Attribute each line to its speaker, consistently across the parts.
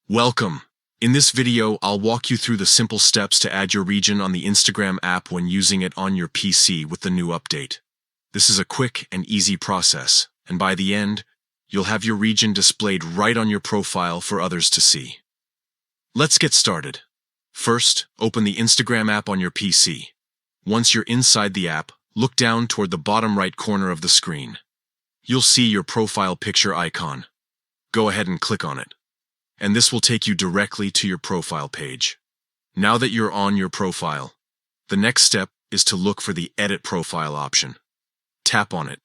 Speaker 1: Welcome! In this video, I'll walk you through the simple steps to add your region on the Instagram app when using it on your PC with the new update. This is a quick and easy process, and by the end, you'll have your region displayed right on your profile for others to see. Let's get started. First, open the Instagram app on your PC. Once you're inside the app, look down toward the bottom right corner of the screen. You'll see your profile picture icon. Go ahead and click on it, and this will take you directly to your profile page. Now that you're on your profile, the next step is to look for the Edit Profile option. Tap on it,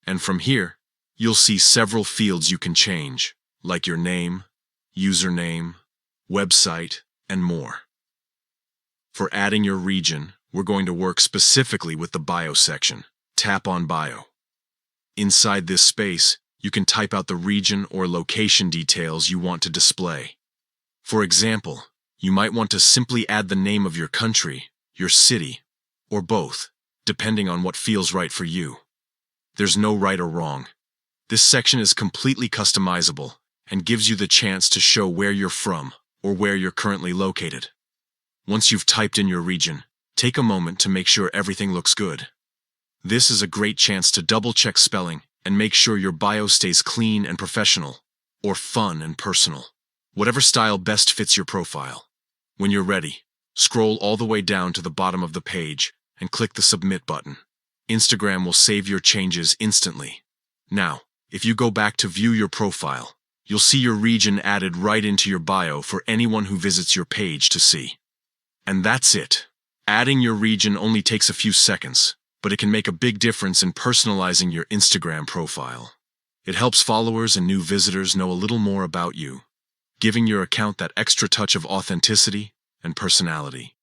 Speaker 1: and from here, you'll see several fields you can change, like your name, username, website, and more. For adding your region, we're going to work specifically with the Bio section. Tap on Bio. Inside this space, you can type out the region or location details you want to display. For example, you might want to simply add the name of your country, your city, or both, depending on what feels right for you. There's no right or wrong. This section is completely customizable and gives you the chance to show where you're from or where you're currently located. Once you've typed in your region, take a moment to make sure everything looks good. This is a great chance to double-check spelling and make sure your bio stays clean and professional, or fun and personal, whatever style best fits your profile. When you're ready, scroll all the way down to the bottom of the page and click the Submit button. Instagram will save your changes instantly. Now, if you go back to view your profile, you'll see your region added right into your bio for anyone who visits your page to see. And that's it. Adding your region only takes a few seconds, but it can make a big difference in personalizing your Instagram profile. It helps followers and new visitors know a little more about you, giving your account that extra touch of authenticity and personality.